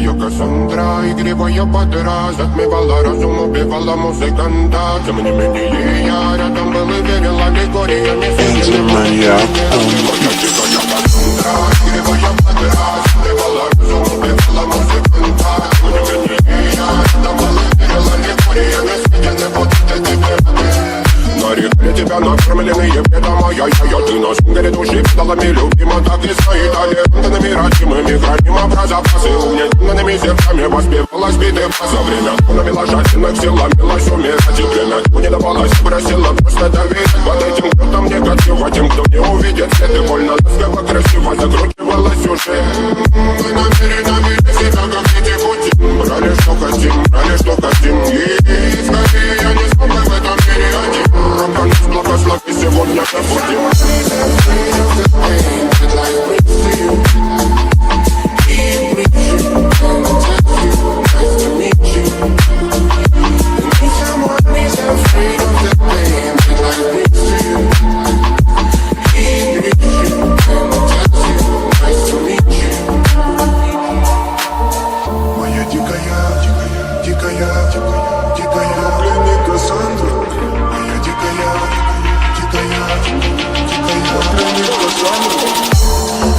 дикая Кассандра, игривая подра, затмевала разум, убивала музыканта. Тем не менее я рядом был и верил аллегориями. Моя дикая Кассандра, игривая подра, затмевала разум, убивала музыканта. Тем не менее я рядом был и верил аллегориями. Съедены вот эти беды. Нарекли тебя накормленные бедом, ай-яй-яй, ты на шунгере души педалами любима, так и стоит талентами, родимыми, храним запасы, угнетенными сердцами воспевалась биты за время. Навела жадных сил, ломилась умирать, и время не давалось, просила просто доверить под этим кто-то негатива, тем, кто не увидит свет, и больно ласково, красиво закручивалась уже. Мы намеренно вели себя, как дети пути, брали что хотим, и скорее я не смог в этом мире один. Рамкан с благослови сегодня забудем.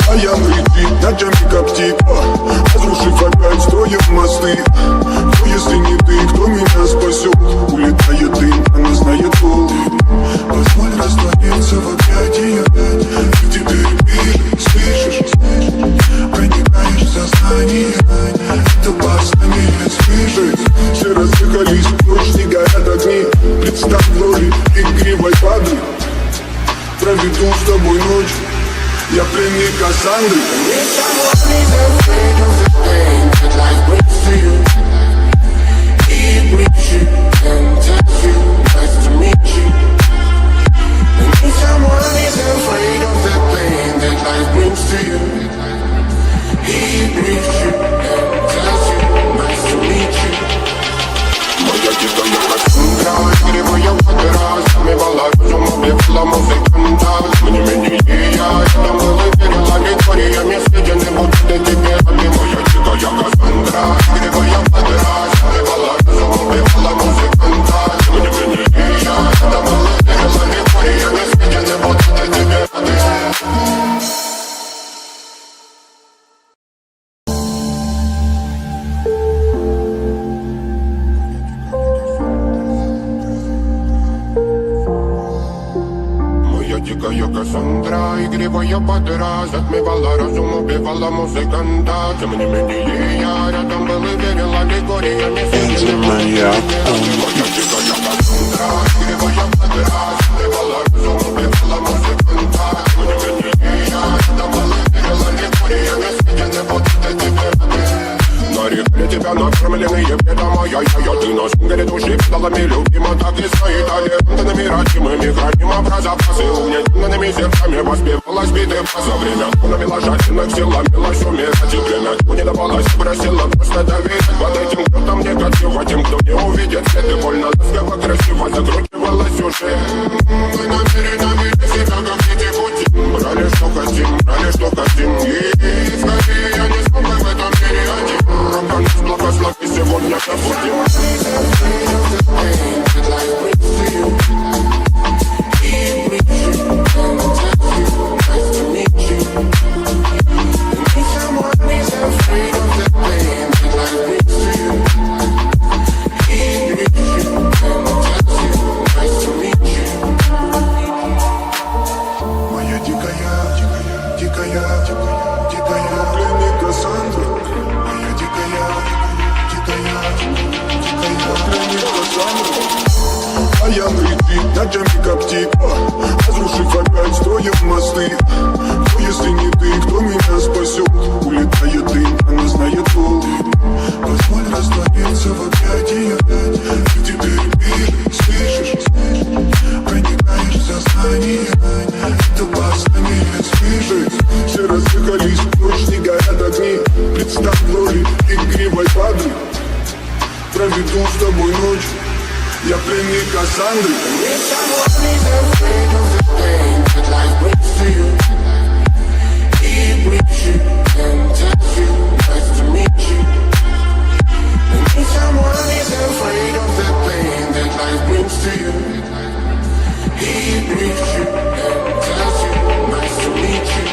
А я летит, ночами коптит, разрушив опять, строим мосты. Кто, если не ты, кто меня спасет? Улетает дым, она знает пол. Позволь раствориться в объятиях, и теперь ты слышишь, проникаешь в сознание. Это опасно, не слышать. Все разъехались, ночь не горят огни. Представь в роли игривой воды. Проведу с тобой ночь. Я пленник Кассандры. Моя дикая Кассандра, игривая подра, затмевала разум, убивала музыканта. Тем не менее я рядом был и верил аллегориями. Съедены вот эти беды. Моя дикая Кассандра, игривая подра, затмевала разум, убивала музыканта. Тем не менее я рядом был и верил аллегориями. Съедены вот эти беды. Дикая Кассандра, игривая подра, затмевала разум, убивала музыканта. Тем не менее я рядом был и верил аллегориями. Моя дикая Кассандра, игривая подра, затмевала разум, убивала музыканта. Тем не менее я рядом был и верил аллегориями. Съедены вот эти беды. Нарекли тебя накормленные бедом, ай-яй-яй, ты на шунгере души педалами любима, так и стоит талентами, родимыми, храним запасы, угнетенными сердцами воспевалась биты за время. Навела жадных сил, ломилась умирать, и время не давалось, просила просто доверить под этим кто-то негатива, тем, кто не увидит свет, и больно ласково, красиво закручивалась уже. Мы намеренно вели себя, как дети пути, брали что хотим, и скорее я не смог в этом мире один. Рамкан с благослови сегодня забудем. А я летит, ночами коптит, разрушив опять, строим мосты. Кто, если не ты, кто меня спасет? Улетает дым, она знает пол. Позволь раствориться в объятиях, и теперь ты слышишь, проникаешь в сознание. Это опасно, не слышать. Все разъехались, ночь не горят огни. Представь в роли игривой воды. Проведу с тобой ночь. Я пленник Кассандры. Nice to meet you. someone is afraid of the pain that life brings to you. He greets you and tells you, nice to meet you.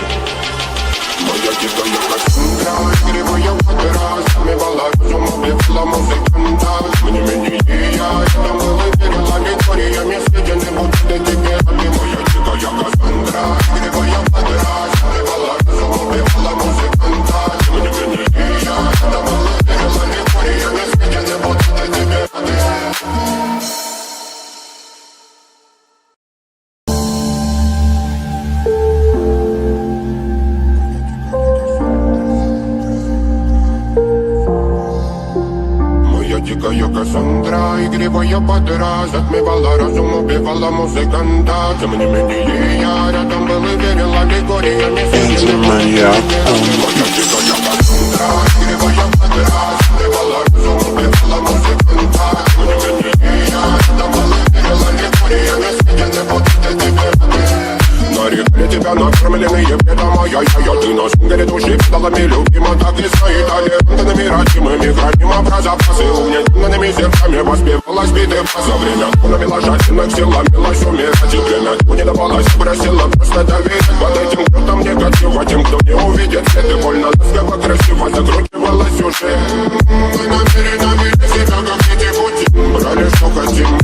Моя дикая Кассандра, игривая вода, затмевала разум, убивала музыканта. Тем не менее я рядом был и верила лекториями, съедены будут до тебя. Моя дикая Кассандра, игривая вода, затмевала разум, убивала музыканта. Тем не менее я рядом был и верила лекториями, съедены будут до тебя. Дикая Кассандра, игривая подра, затмевала разум, убивала музыканта. Тем не менее я рядом был и верила лекториями. Моя дикая Кассандра, игривая подра, затмевала разум, убивала музыканта. Тем не менее я рядом был и верила лекториями. Съедены будут до тебя. Нарекли тебя накормленные бредом, ай-яй-яй, ты на сингере души педалами любима, так и стоит талентами родимыми, храним образопасы, угнетенными сердцами воспевалась биты за время, унавила жадных сил, ломилась умирать, и время не давалось, просила просто доверять под этим крутом негатива, тем, кто не увидит свет, и больно ласково, красиво закручивалась уже. Мы намеренно вели себя, как дети пути, брали что хотим,